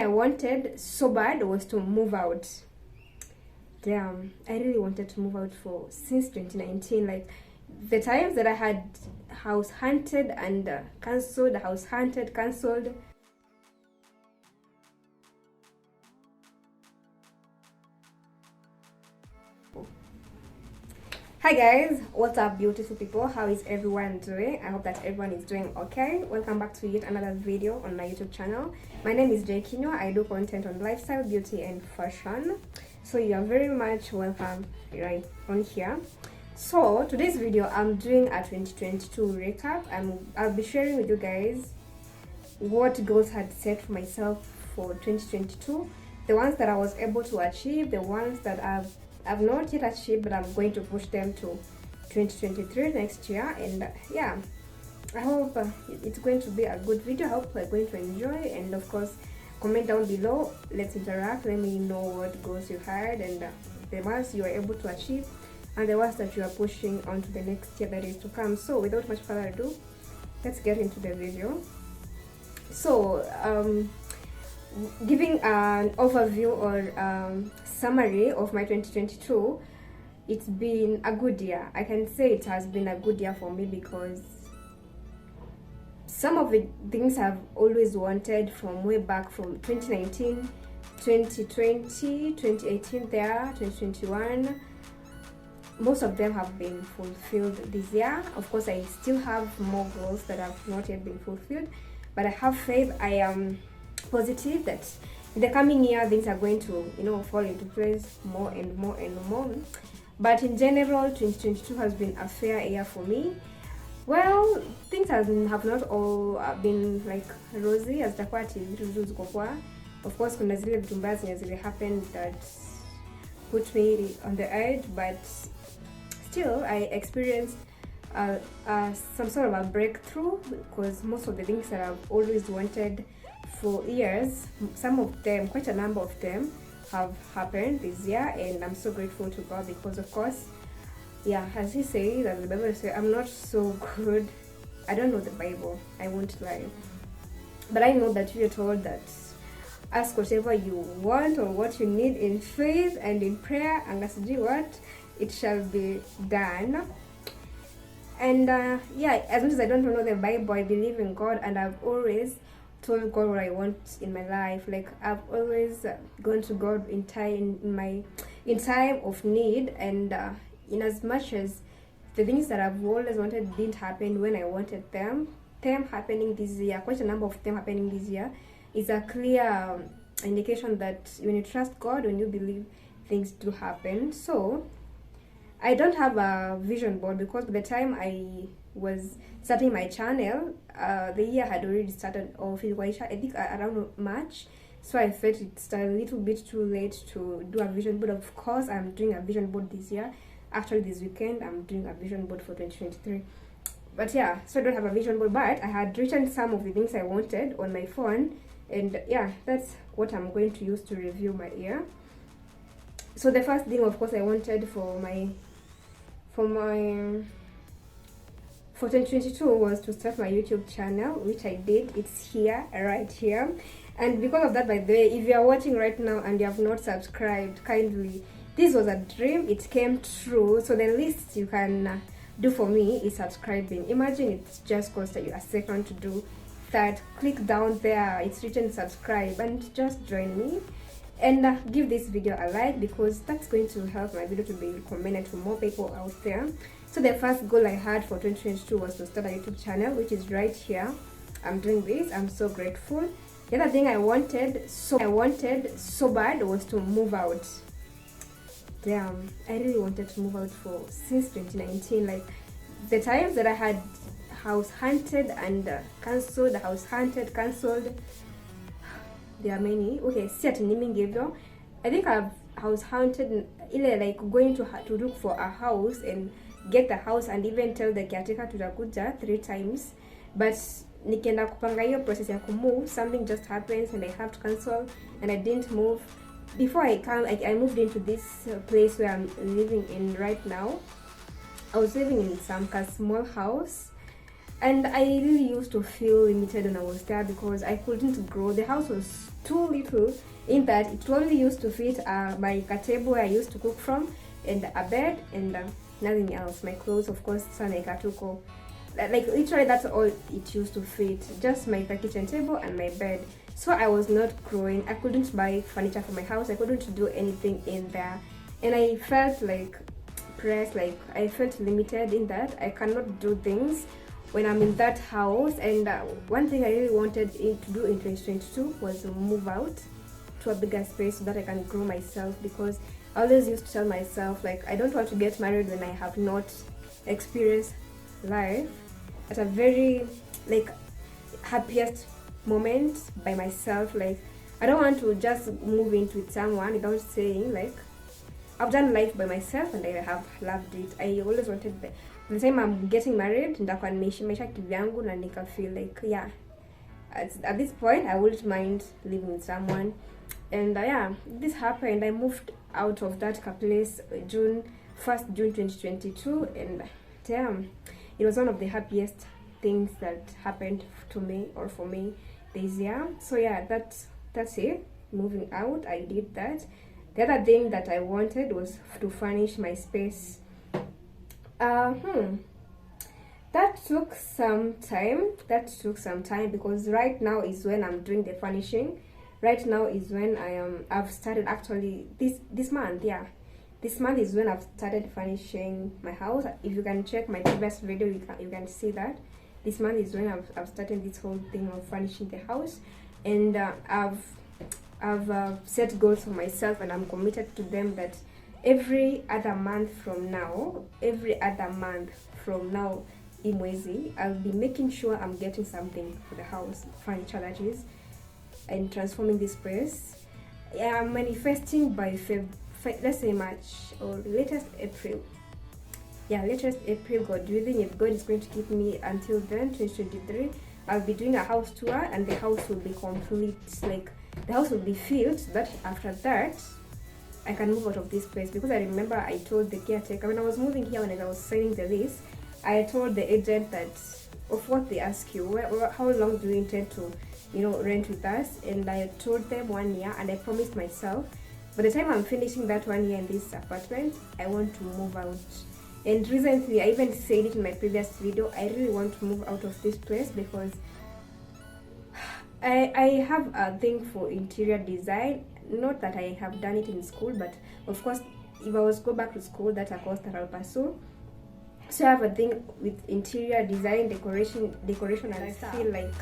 I wanted so bad was to move out. Damn, I really wanted to move out for since 2019. Like the times that I had house hunted and cancelled, house hunted, cancelled. Hi guys, what's up beautiful people? How is everyone doing? I hope that everyone is doing okay. Welcome back to yet another video on my YouTube channel. My name is Jay Kinyo. I do content on lifestyle, beauty and fashion. So you are very much welcome right on here. So today's video I'm doing a 2022 recap. I'll be sharing with you guys what goals I had set for myself for 2022, the ones that I was able to achieve, the ones that I've not yet achieved, but I'm going to push them to 2023 next year. And yeah, I hope it's going to be a good video. I hope we're going to enjoy, and of course comment down below, let's interact, let me know what goals you had and the ones you were able to achieve and the ones that you are pushing on to the next year that is to come. So without much further ado, let's get into the video. So giving an overview or summary of my 2022, it's been a good year. I can say it has been a good year for me because some of the things I've always wanted from way back from 2019, 2020, 2018 there, 2021, most of them have been fulfilled this year. Of course, I still have more goals that have not yet been fulfilled, but I have faith. I am positive that in the coming year things are going to fall into place more and more and more. But in general, 2022 has been a fair year for me. Well, things have not all been like rosy as takwati vitu ziko kwa. Of course kuna zile vitu mbaya zenye zile happened that put me on the edge, but still I experienced some sort of a breakthrough because most of the things that I've always wanted for years, some of them, quite a number of them, have happened this year, and I'm so grateful to God because, of course, yeah, as he says, as the Bible says, I'm not so good. I don't know the Bible, I won't lie, but I know that you're told that ask whatever you want or what you need in faith and in prayer, and as you what, it shall be done. And yeah, as much as I don't know the Bible, I believe in God, and I've always told God what I want in my life. Like I've always gone to God in time of need, and in as much as the things that I've always wanted didn't happen when I wanted them happening this year, quite a number of them happening this year, is a clear indication that when you trust God, when you believe, things do happen. So I don't have a vision board because by the time I was starting my channel, the year had already started off. I think around March, so I felt it's a little bit too late to do a vision board. Of course, I'm doing a vision board this year. Actually, this weekend I'm doing a vision board for 2023. But yeah, so I don't have a vision board, but I had written some of the things I wanted on my phone, and yeah, that's what I'm going to use to review my year. So the first thing, of course, I wanted for 2022 was to start my YouTube channel, which I did. It's here, right here. And because of that, by the way, if you are watching right now and you have not subscribed, kindly, this was a dream, it came true. So the least you can do for me is subscribing. Imagine it just cost you a second to do that. Click down there, it's written subscribe, and just join me and give this video a like, because that's going to help my video to be recommended to more people out there. So the first goal I had for 2022 was to start a YouTube channel, which is right here. I'm doing this, I'm so grateful. The other thing I wanted so bad was to move out. Damn, I really wanted to move out for since 2019. Like the times that I had house hunted and cancelled, house hunted, cancelled, there are many. Okay, I think I've house hunted, like going to look for a house and get the house and even tell the caretaker tutakuja 3 times, but nikienda kupanga hiyo process ya kumove, something just happens and I have to cancel and I didn't move. Before I moved into this place where I'm living in right now. I was living in some small house, And I really used to feel limited when I was there because I couldn't grow. The house was too little in that it only used to fit my table where I used to cook from, and a bed, and nothing else. My clothes, of course, sanekatuko. Like literally that's all it used to fit. Just my kitchen table and my bed. So I was not growing. I couldn't buy furniture for my house. I couldn't do anything in there. And I felt like pressed, like I felt limited in that I cannot do things when I'm in that house. And one thing I really wanted to do in 2022 was move out to a bigger space so that I can grow myself, because I always used to tell myself like I don't want to get married when I have not experienced life at a very like happiest moment by myself. Like I don't want to just move into with someone without saying like I've done life by myself and I have loved it. I always wanted the time I'm getting married ndakuwa nimeishi maisha kivyangu na nika feel like yeah, at this point I wouldn't mind living with someone. And yeah, this happened. I moved out of that place June 2022, and damn, it was one of the happiest things that happened to me or for me this year. So yeah, that's it. Moving out, I did that. The other thing that I wanted was to furnish my space. That took some time. Because right now is when I'm doing the furnishing. Right now is when I've started actually this month. Yeah, this month is when I've started furnishing my house. If you can check my previous video, you can see that this month is when I've started this whole thing of furnishing the house. And I've set goals for myself, and I'm committed to them that every other month from now, imwezi, I'll be making sure I'm getting something for the house, furniture that is, and transforming this place. Yeah, I'm manifesting by let's say March or latest April. Yeah, latest April, God willing, if God is going to keep me until then, 2023, I'll be doing a house tour, and the house will be complete. Like the house will be filled, so that after that I can move out of this place. Because I remember I told the caretaker when I was moving here, when I was signing the lease, I told the agent that of what they ask you, how long do you intend to rent with us, and I told them 1 year, and I promised myself by the time I'm finishing that 1 year in this apartment, I want to move out. And recently, I even said it in my previous video, I really want to move out of this place because I have a thing for interior design. Not that I have done it in school, but of course, if I was to go back to school, that's a course that I'll pursue. So I have a thing with interior design, decoration, and I feel like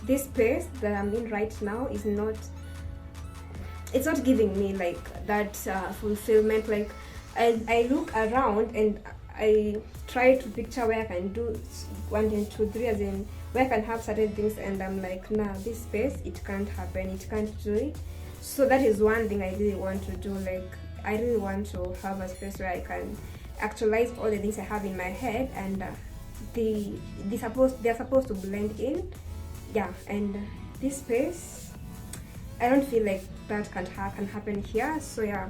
this place that I'm in right now is not, it's not giving me like that fulfillment. Like I look around and I try to picture where I can do 1 and 2, 3, as in where I can have certain things, and I'm like, nah, this space, it can't happen, it can't do it. So that is one thing I really want to do. Like I really want to have a space where I can actualize all the things I have in my head, and they're supposed to blend in. Yeah, and this space, I don't feel like that can happen here. So yeah,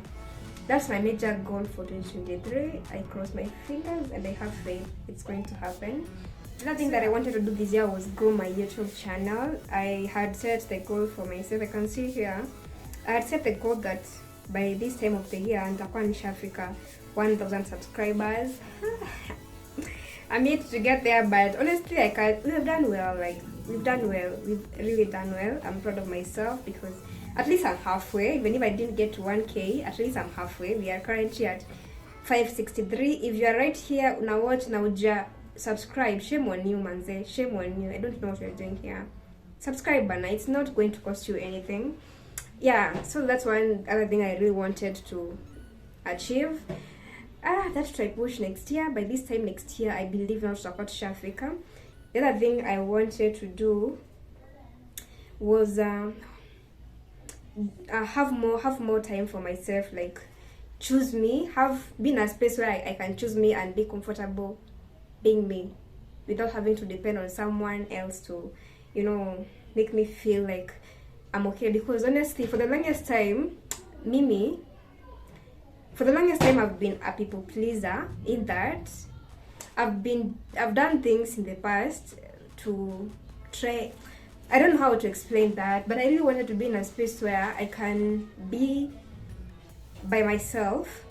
that's my major goal for 2023. I cross my fingers and I have faith it's going to happen. Another thing that I wanted to do this year was grow my YouTube channel. I had set the goal for myself. I can see here, I had set the goal that by this time of the year, nitakuwa nishafika 1,000 subscribers. I'm yet to get there, but honestly, we've done well. We've really done well. I'm proud of myself because at least I'm halfway. Even if I didn't get to 1K, at least I'm halfway. We are currently at 563. If you are right here, now watch, now subscribe. Shame on you, manze. Shame on you. I don't know what you're doing here. Subscribe, bana. It's not going to cost you anything. Yeah, so that's one other thing I really wanted to achieve. That try push next year. By this time next year, I believe now to Africa. The other thing I wanted to do was have more time for myself. Like choose me, be in a space where I can choose me and be comfortable being me, without having to depend on someone else to, make me feel like I'm okay. Because honestly, for the longest time, I've been a people pleaser, in that I've done things in the past to try. I don't know how to explain that, but I really wanted to be in a space where I can be by myself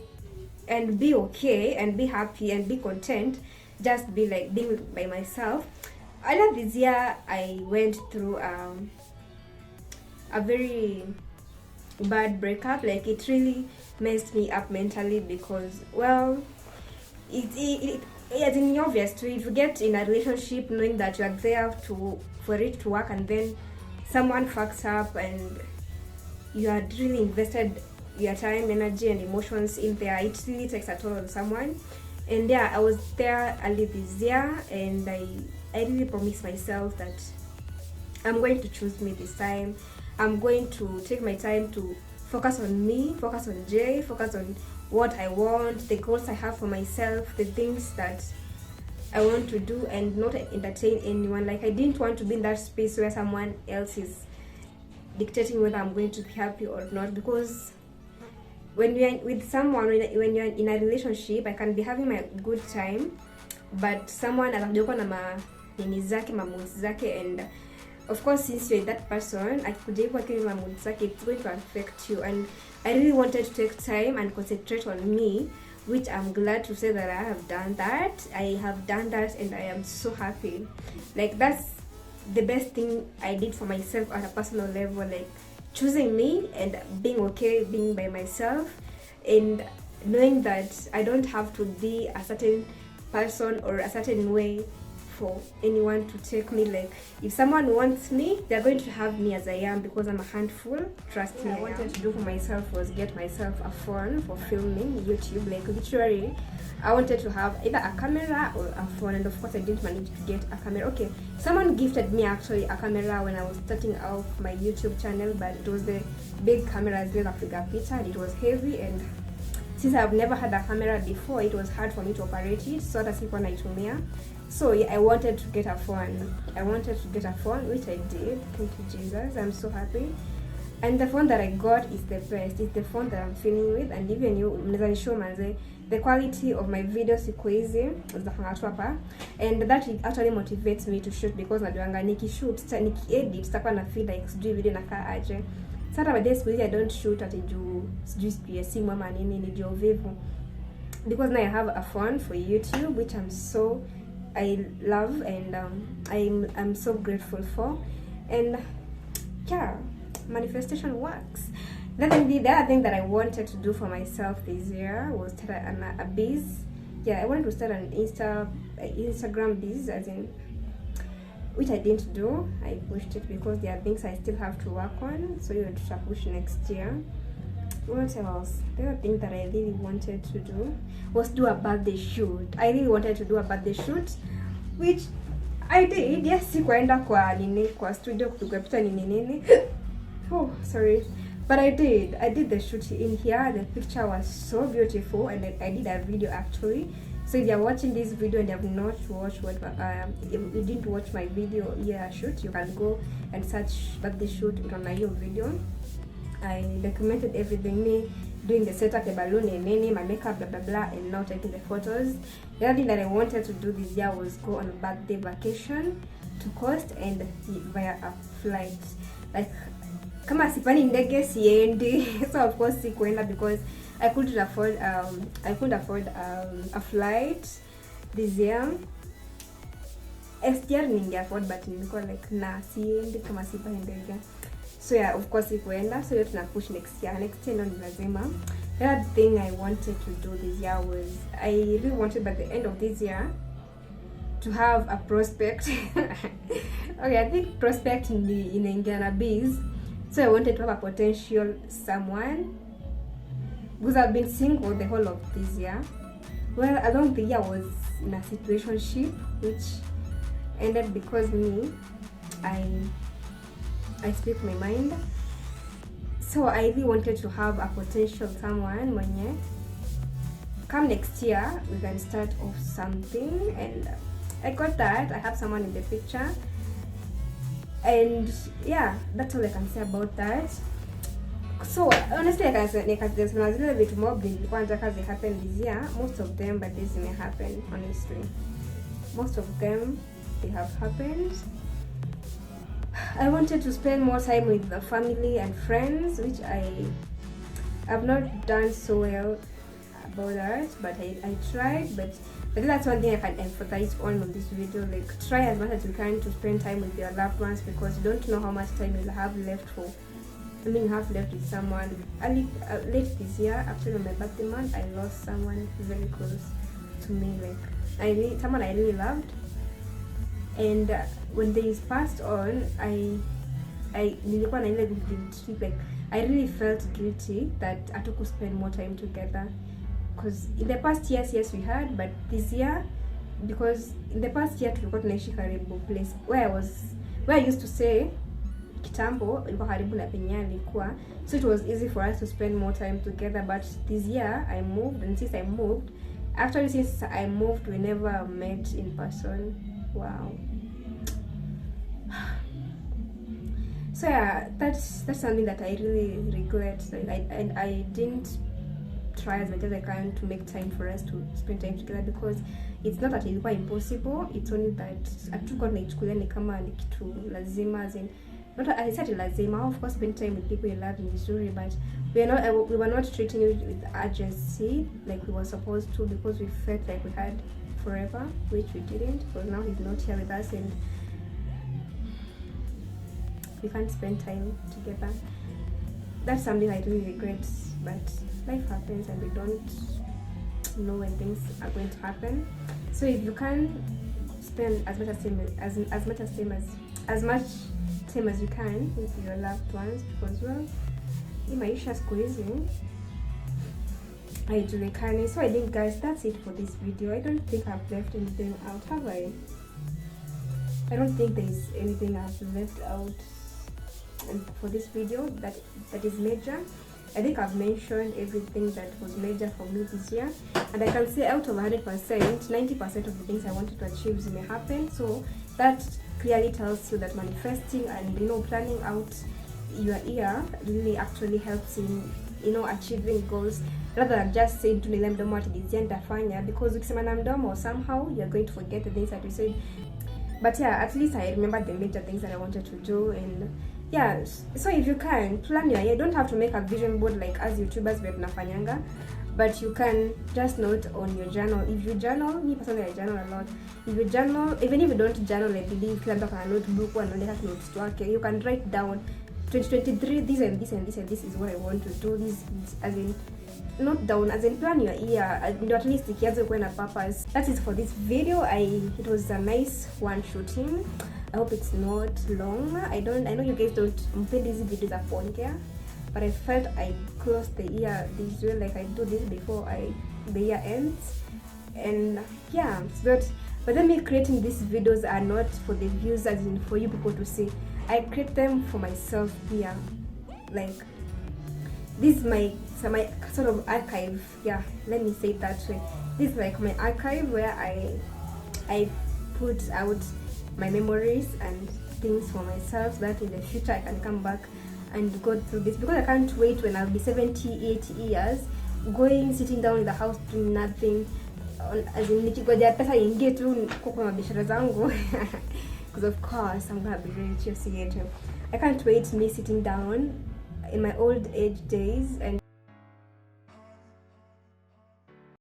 and be okay and be happy and be content, just be like being by myself. Earlier this year, I went through a very bad breakup. Like, it really messed me up mentally because, well, it's in obvious too. If you get in a relationship knowing that you are there for it to work, and then someone fucks up and you are really invested your time, energy, and emotions in there, it really takes a toll on someone. And yeah, I was there early this year, and I really promised myself that I'm going to choose me this time. I'm going to take my time to focus on me, focus on Jay, focus on what I want, the goals I have for myself, the things that I want to do, and not entertain anyone. Like, I didn't want to be in that space where someone else is dictating whether I'm going to be happy or not, because when you're with someone, when you're in a relationship, I can be having my good time, but someone atakuja na nini zake, moods zake, and of course, since you're that person, akikuja kwa kile moods zake, it's going to affect you. And I really wanted to take time and concentrate on me, which I'm glad to say that I have done that. I have done that, and I am so happy. Like, that's the best thing I did for myself at a personal level, like choosing me and being okay being by myself, and knowing that I don't have to be a certain person or a certain way for anyone to take me. Like, if someone wants me, they're going to have me as I am, because I'm a handful. Trust me. What I wanted to do for myself was get myself a phone for filming YouTube. Like, literally, I wanted to have either a camera or a phone, and of course I didn't manage to get a camera. Okay, someone gifted me actually a camera when I was starting out my YouTube channel, but it was the big camera as well, Africa Pizza, and it was heavy, and since I've never had a camera before, it was hard for me to operate it, so that's what naitumia. So yeah, I wanted to get a phone. I wanted to get a phone, which I did. Thank you, Jesus. I'm so happy. And the phone that I got is the best. It's the phone that I'm feeling with, and even you, mnaweza show manze, the quality of my videos iko easy, hapa, and that actually motivates me to shoot, because najuanga nikishoot, niki-edit, sitakuwa na feel like sijui video nakaa aje. Sasa baadaye siku hizi I don't shoot at juu sijui siku simu ama nini, ni juu vivu, because now I have a phone for YouTube, which I love, and I'm so grateful for. And yeah, manifestation works. The other thing that I wanted to do for myself this year was start a biz. Yeah, I wanted to start an Instagram biz, as in, which I didn't do. I pushed it because there are things I still have to work on, so you have to push next year. What else? The other thing that I really wanted to do was do a birthday shoot. I really wanted to do a birthday shoot, which I did. Yes, sikuenda kwa studio kupiga picha nini. Oh, sorry. But I did the shoot in here. The picture was so beautiful, and I did a video actually. So if you're watching this video and you have not watched if you didn't watch my video shoot, you can go and search birthday shoot on my video. I documented everything, me doing the setup, the balloon, and my makeup, blah blah blah, and now taking the photos. The other thing that I wanted to do this year was go on a birthday vacation to Coast, and via a flight. Like, kama sipani ndege siendi. So of course sikuenda because I couldn't afford a flight this year. STR ninge afford, but nilikuwa like na siendi kama sipani ndege. So yeah, of course sikuenda. So tuna push next year. Next year ndo lazima. The other thing I wanted to do this year was, I really wanted by the end of this year to have a prospect. Okay, I think prospect in Indiana biz. So I wanted to have a potential someone, because I've been single the whole of this year. Well, along the year I was in a situationship, which ended because I speak my mind. So I really wanted to have a potential someone mwenye come next year we can start off something, and I got that. I have someone in the picture, and yeah, that's all I can say about that. So honestly, I can say there's a little bit more because they happen this year. Most of them, but this may happen honestly. Most of them they have happened. I wanted to spend more time with the family and friends, which I have not done so well about that, but I tried. But I think that's one thing I can emphasize on this video. Like, try as much as you can to spend time with your loved ones, because you don't know how much time you'll have left with someone. Late this year, actually on my birthday month, I lost someone very close to me. Like, someone I really loved, and when they passed on, I really felt guilty that I took to spend more time together. Because in the past years, yes, we had, but this year, because in the past year tulikuwa tunaishi karibu place where I used to stay kitambo, ilikuwa karibu na penye alikuwa, so it was easy for us to spend more time together. But this year I moved, and since I moved, we never met in person. Wow. So yeah, that's something that I really regret. Like, I didn't try as much as I can to make time for us to spend time together, because it's not that ilikuwa impossible, it's only that hatukuwa tunaichukulia ni kama ni kitu lazima, as in, not I said lazima. Of course, spend time with people you love in Missouri, but we were not treating it with urgency like we were supposed to, because we felt like we had forever, which we didn't, because now he's not here with us and we can't spend time together. That's something I really regret, but life happens and we don't know when things are going to happen. So if you can spend as much time as you can with your loved ones, because well, hii maisha siku hizi haijulikani. So I think, guys, that's it for this video. I don't think I've left anything out, have I? I don't think there's anything I've left out for this video that is major. I think I've mentioned everything that was major for me this year, and I can say out of 100%, 90% of the things I wanted to achieve may happen. So that clearly tells you that manifesting and, you know, planning out your year really actually helps in, you know, achieving goals, rather than just saying to nile mdomo ati this year nitafanya, because ukisema na mdomo somehow you're going to forget the things that you said. But yeah, at least I remember the major things that I wanted to do. And yeah, so if you can plan your year, you don't have to make a vision board like as YouTubers we tunafanyanga, but you can just note on your journal. If you journal, me personally I journal a lot. If you journal, even if you don't journal, I believe kila mtu ana notebook or anaandika notes wake, you can write down 2023 this and this and this and this is what I want to do. This as in note down, as in plan your year, at least ikianza kuwa na purpose. That is for this video. It was a nice one shooting. I hope it's not long. I know you guys don't play these videos upon here, but I felt I closed the year this way, like I do this before the year ends. And yeah, but then me creating these videos are not for the views, as in for you people to see. I create them for myself here. Like, this is my sort of archive. Yeah, let me say it that way. This is like my archive where I put out my memories and things for myself, so that in the future I can come back and go through this, because I can't wait when I'll be 70, 80 years sitting down in the house doing nothing, as in nikigoja pesa ingie tu kwa mabiashara zangu because of course I'm gonna be rich. I can't wait me sitting down in my old age days and